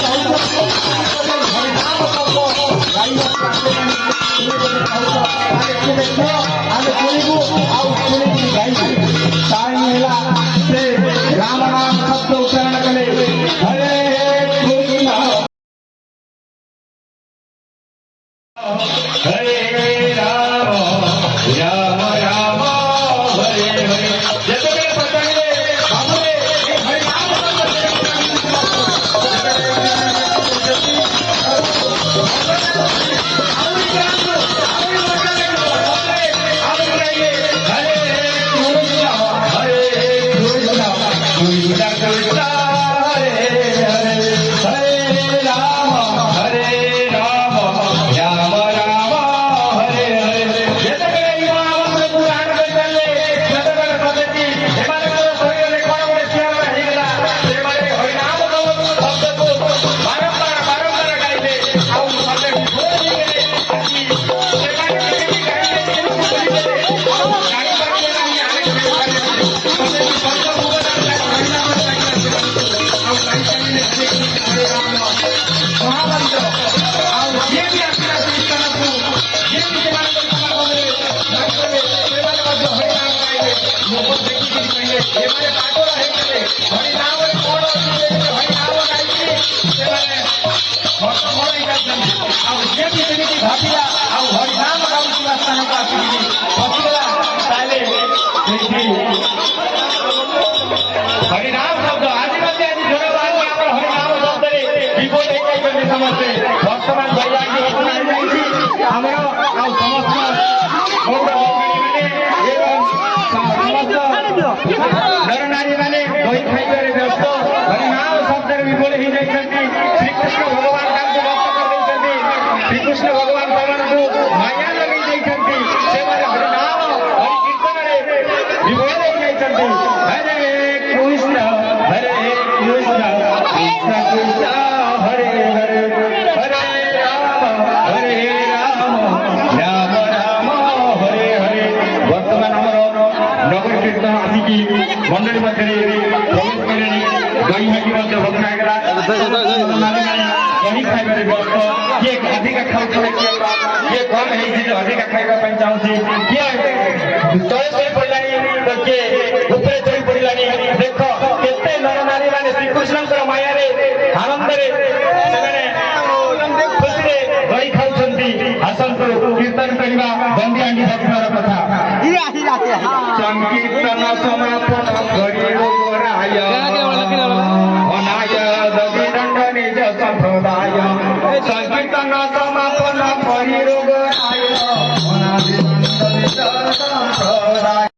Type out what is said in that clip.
Thank you. ଏମାନେ ପାଗଳ ହେଇଗଲେ ହରି ନାମରେ କଣ ଅଛି ହରି ନାମ ଗାଇକି ସେମାନେ ମର ହେଇଯାଉଛନ୍ତି ଆଉ ଯିଏ ବି ସେମିତି ଭାବିଲା ଆଉ ହରି ନାମ ଗାଉଥିବା ସ୍ଥାନକୁ ଆସିକି ବସିଗଲା ତାହେଲେ ସେଇଠି हरिनाम शब्द आदिवासी आज जोर बाहर ଆମର हरिनाम शब्दରେ ବିପଦ ହେଇଯାଇଛନ୍ତି ସମସ୍ତେ ବର୍ତ୍ତମାନ ବୈରାଗୀ ଘଟଣା ହେଇଯାଇଛି ଆମର ଆଉ ସମସ୍ତ ଗୌର ଭଗିନୀମାନେ ଏବଂ ସମସ୍ତ ନର ନାରୀମାନେ ବହି ଖାଇବାରେ ବ୍ୟସ୍ତ ହରିନାମ ଶବ୍ଦରେ ବିପଦ ହେଇଯାଇଛନ୍ତି ଶ୍ରୀକୃଷ୍ଣ ଭଗବାନ ତାଙ୍କୁ ଭକ୍ତ କରିଦେଇଛନ୍ତି ଶ୍ରୀକୃଷ୍ଣ ଭଗବାନ ସେମାନଙ୍କୁ ମାୟା ଲଗେଇ ଦେଇଛନ୍ତି ସେମାନେ ହରିନାମ ହରି କୀର୍ତ୍ତନରେ ବିପଦ ହେଇଯାଇଛନ୍ତି Krishna Hare Krishna Krishna Krishna Hare Hare Hare Rama Hare Rama Rama Rama Hare Hare ବର୍ତ୍ତମାନ ଆମର ନଗର କୀର୍ତ୍ତନ ଆସିକି ମଣ୍ଡଳୀ ମଧ୍ୟରେ ପ୍ରବେଶ କଲେଣି ଦହି ହାଣ୍ଡି ମଧ୍ୟ ଭକ୍ତ ହେଇଗଲା ଦହି ଖାଇବାରେ ବ୍ୟସ୍ତ କିଏ ଅଧିକା ଖାଉଥିଲେ କିଏ କମ ହେଇଛି ଅଧିକା ଖାଇବା ପାଇଁ ଚାହୁଁଛି କିଏ ତଳେ ଶୋଇ ପଡ଼ିଲାଣି ତ କିଏ ଉପରେ ଚଢ଼ି ପଡ଼ିଲାଣି ଦେଖ କେତେ ନର ନାରୀ ମାନେ ଶ୍ରୀକୃଷ୍ଣଙ୍କର ମାୟାରେ ଆନନ୍ଦରେ ସେମାନେ ଖୁସିରେ ଦହି ଖାଉଛନ୍ତି ଆସନ୍ତୁ କୀର୍ତ୍ତନ କରିବା ବନ୍ଦୀ ହାଣ୍ଡି ରଖିବାର କଥା ସଂକୀର୍ତ୍ତନ ସମାପନ କରି ଅନାୟ ଦଧି ଦଣ୍ଡ ନିଜ ସମ୍ପ୍ରଦାୟ ସଂକୀର୍ତ୍ତନ ସମାପନ କରି ରୋଗ ଅନାଦି